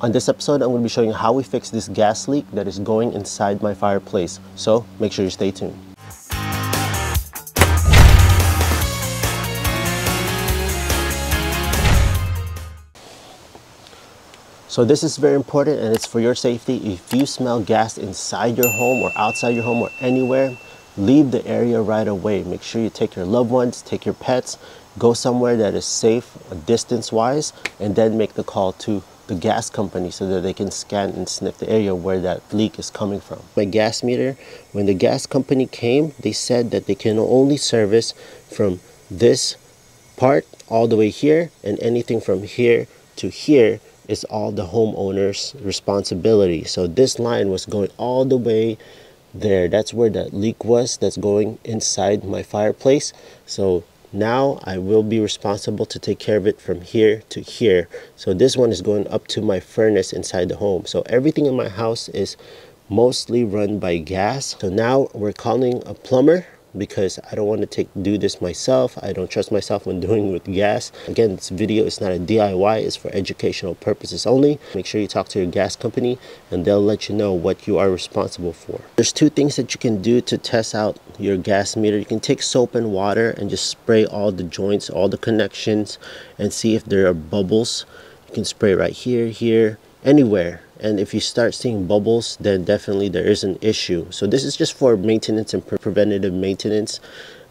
On this episode, I'm going to be showing you how we fix this gas leak that is going inside my fireplace. So make sure you stay tuned. So this is very important and it's for your safety. If you smell gas inside your home or outside your home or anywhere, leave the area right away. Make sure you take your loved ones, take your pets, go somewhere that is safe distance-wise, and then make the call to the gas company so that they can scan and sniff the area where that leak is coming from. My gas meter, when the gas company came, they said that they can only service from this part all the way here, and anything from here to here is all the homeowner's responsibility. So this line was going all the way there. That's where that leak was, that's going inside my fireplace. So now I will be responsible to take care of it from here to here. So this one is going up to my furnace inside the home. So everything in my house is mostly run by gas. So now we're calling a plumber because I don't want to do this myself. I don't trust myself when doing with gas. Again, this video is not a DIY, it's for educational purposes only. Make sure you talk to your gas company and they'll let you know what you are responsible for. There's two things that you can do to test out your gas meter. You can take soap and water and just spray all the joints, all the connections, and see if there are bubbles. You can spray right here, here, anywhere. And if you start seeing bubbles, then definitely there is an issue. So this is just for maintenance and preventative maintenance.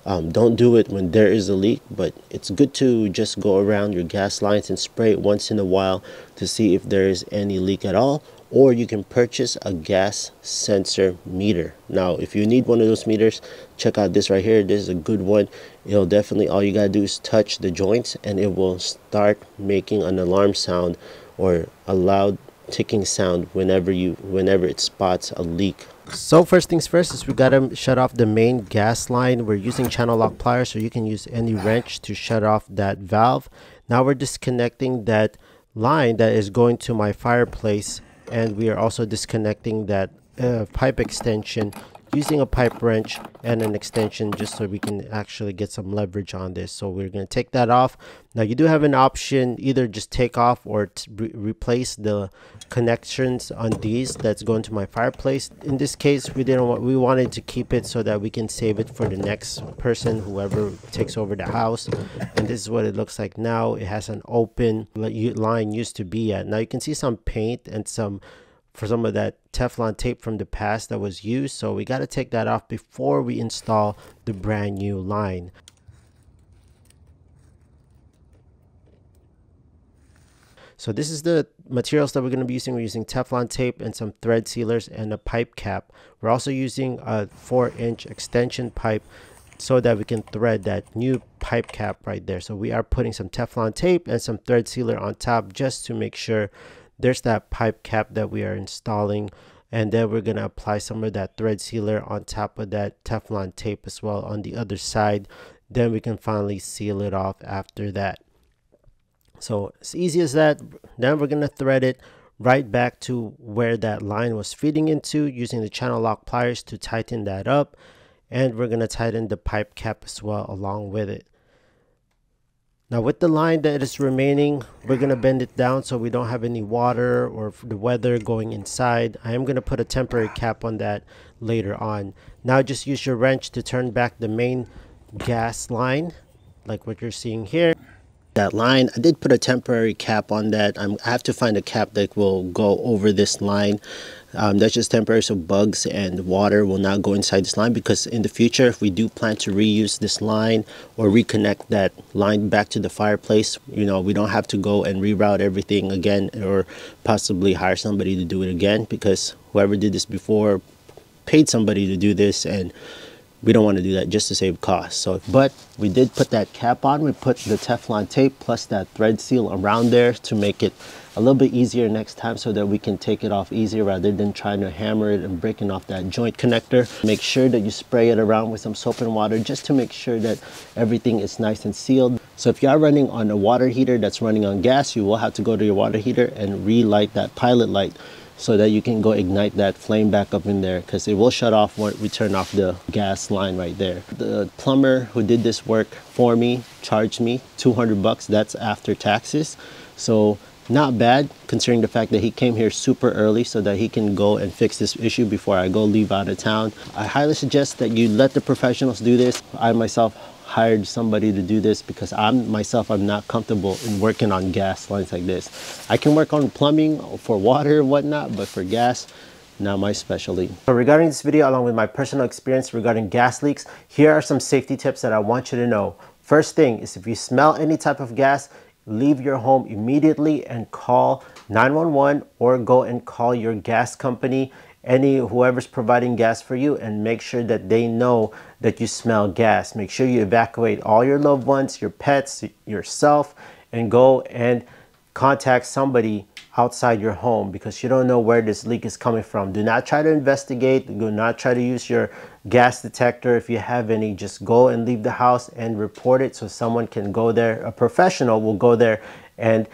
Don't do it when there is a leak, but it's good to just go around your gas lines and spray it once in a while to see if there is any leak at all. Or you can purchase a gas sensor meter. Now, if you need one of those meters, check out this right here. This is a good one. It'll definitely, all you gotta do is touch the joints and it will start making an alarm sound or a loud ticking sound whenever it spots a leak. So first things first is we gotta shut off the main gas line. We're using channel lock pliers, so you can use any wrench to shut off that valve. Now we're disconnecting that line that is going to my fireplace, and we are also disconnecting that pipe extension using a pipe wrench and an extension just so we can actually get some leverage on this. So we're going to take that off. Now you do have an option, either just take off or replace the connections on these that's going to my fireplace. In this case, we wanted to keep it so that we can save it for the next person, whoever takes over the house. And this is what it looks like now. It has an open line used to be at. Now you can see some paint and some of that Teflon tape from the past that was used, so we got to take that off before we install the brand new line. So this is the materials that we're going to be using. We're using Teflon tape and some thread sealers and a pipe cap. We're also using a 4-inch extension pipe so that we can thread that new pipe cap right there. So we are putting some Teflon tape and some thread sealer on top just to make sure there's that pipe cap that we are installing, and then we're going to apply some of that thread sealer on top of that Teflon tape as well on the other side. Then we can finally seal it off after that. So as easy as that. Then we're going to thread it right back to where that line was feeding into using the channel lock pliers to tighten that up, and we're going to tighten the pipe cap as well along with it. Now with the line that is remaining, we're going to bend it down so we don't have any water or the weather going inside. I am going to put a temporary cap on that later on. Now just use your wrench to turn back the main gas line like what you're seeing here. That line, I did put a temporary cap on that. I have to find a cap that will go over this line. That's just temporary so bugs and water will not go inside this line, because in the future, if we do plan to reuse this line or reconnect that line back to the fireplace, we don't have to go and reroute everything again or possibly hire somebody to do it again, because whoever did this before paid somebody to do this, and we don't want to do that just to save costs. So, but we did put that cap on. We put the Teflon tape plus that thread seal around there to make it a little bit easier next time, so that we can take it off easier rather than trying to hammer it and breaking off that joint connector. Make sure that you spray it around with some soap and water just to make sure that everything is nice and sealed. So if you are running on a water heater that's running on gas, you will have to go to your water heater and relight that pilot light so that you can go ignite that flame back up in there, because it will shut off when we turn off the gas line right there. The plumber who did this work for me charged me $200. That's after taxes. So Not bad, considering the fact that he came here super early so that he can go and fix this issue before I go leave out of town. I highly suggest that you let the professionals do this. I myself hired somebody to do this because I'm not comfortable in working on gas lines like this. I can work on plumbing for water and whatnot, but for gas, not my specialty. So regarding this video, along with my personal experience regarding gas leaks, here are some safety tips that I want you to know. First thing is, if you smell any type of gas, leave your home immediately and call 911 or go and call your gas company, whoever's providing gas for you, and make sure that they know that you smell gas. Make sure you evacuate all your loved ones, your pets, yourself, and go and contact somebody outside your home, because you don't know where this leak is coming from. Do not try to investigate. Do not try to use your gas detector. If you have any, just go and leave the house and report it so someone can go there. A professional will go there and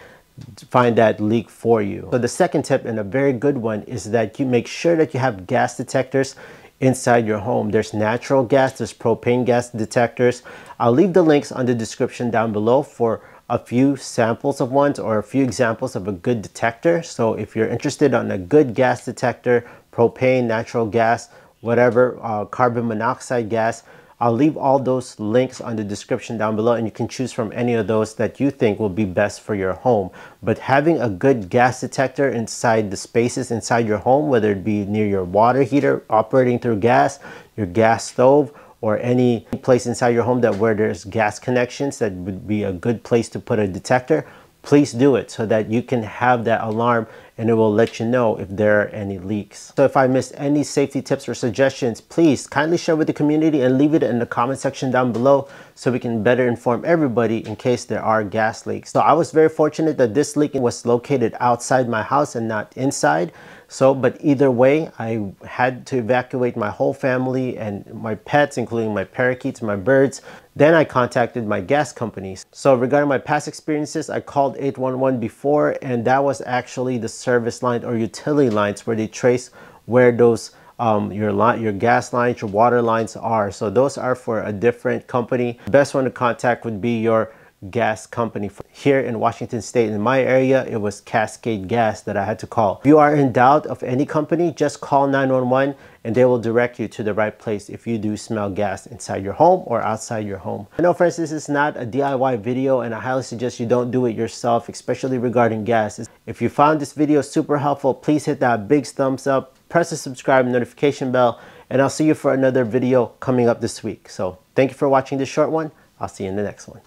find that leak for you. So the second tip, and a very good one, is that you make sure that you have gas detectors inside your home. There's natural gas, there's propane gas detectors. I'll leave the links on the description down below for a few samples of ones or a few examples of a good detector. So if you're interested on a good gas detector, propane, natural gas, whatever, carbon monoxide gas, I'll leave all those links on the description down below, and you can choose from any of those that you think will be best for your home. But having a good gas detector inside the spaces inside your home, whether it be near your water heater operating through gas, your gas stove, or any place inside your home where there's gas connections, that would be a good place to put a detector. Please do it so that you can have that alarm and it will let you know if there are any leaks. So if I missed any safety tips or suggestions, please kindly share with the community and leave it in the comment section down below so we can better inform everybody in case there are gas leaks. So I was very fortunate that this leak was located outside my house and not inside. But either way, I had to evacuate my whole family and my pets, including my parakeets, my birds. Then I contacted my gas companies. So regarding my past experiences, I called 811 before, and that was actually the service line or utility lines where they trace where those your gas lines, your water lines are. So those are for a different company. The best one to contact would be your gas company. Here in Washington State, in my area, it was Cascade Gas that I had to call. If you are in doubt of any company, just call 911 and they will direct you to the right place if you do smell gas inside your home or outside your home. I know, friends, this is not a DIY video, and I highly suggest you don't do it yourself, especially regarding gas. If you found this video super helpful, please hit that big thumbs up, press the subscribe and notification bell, and I'll see you for another video coming up this week. So thank you for watching this short one. I'll see you in the next one.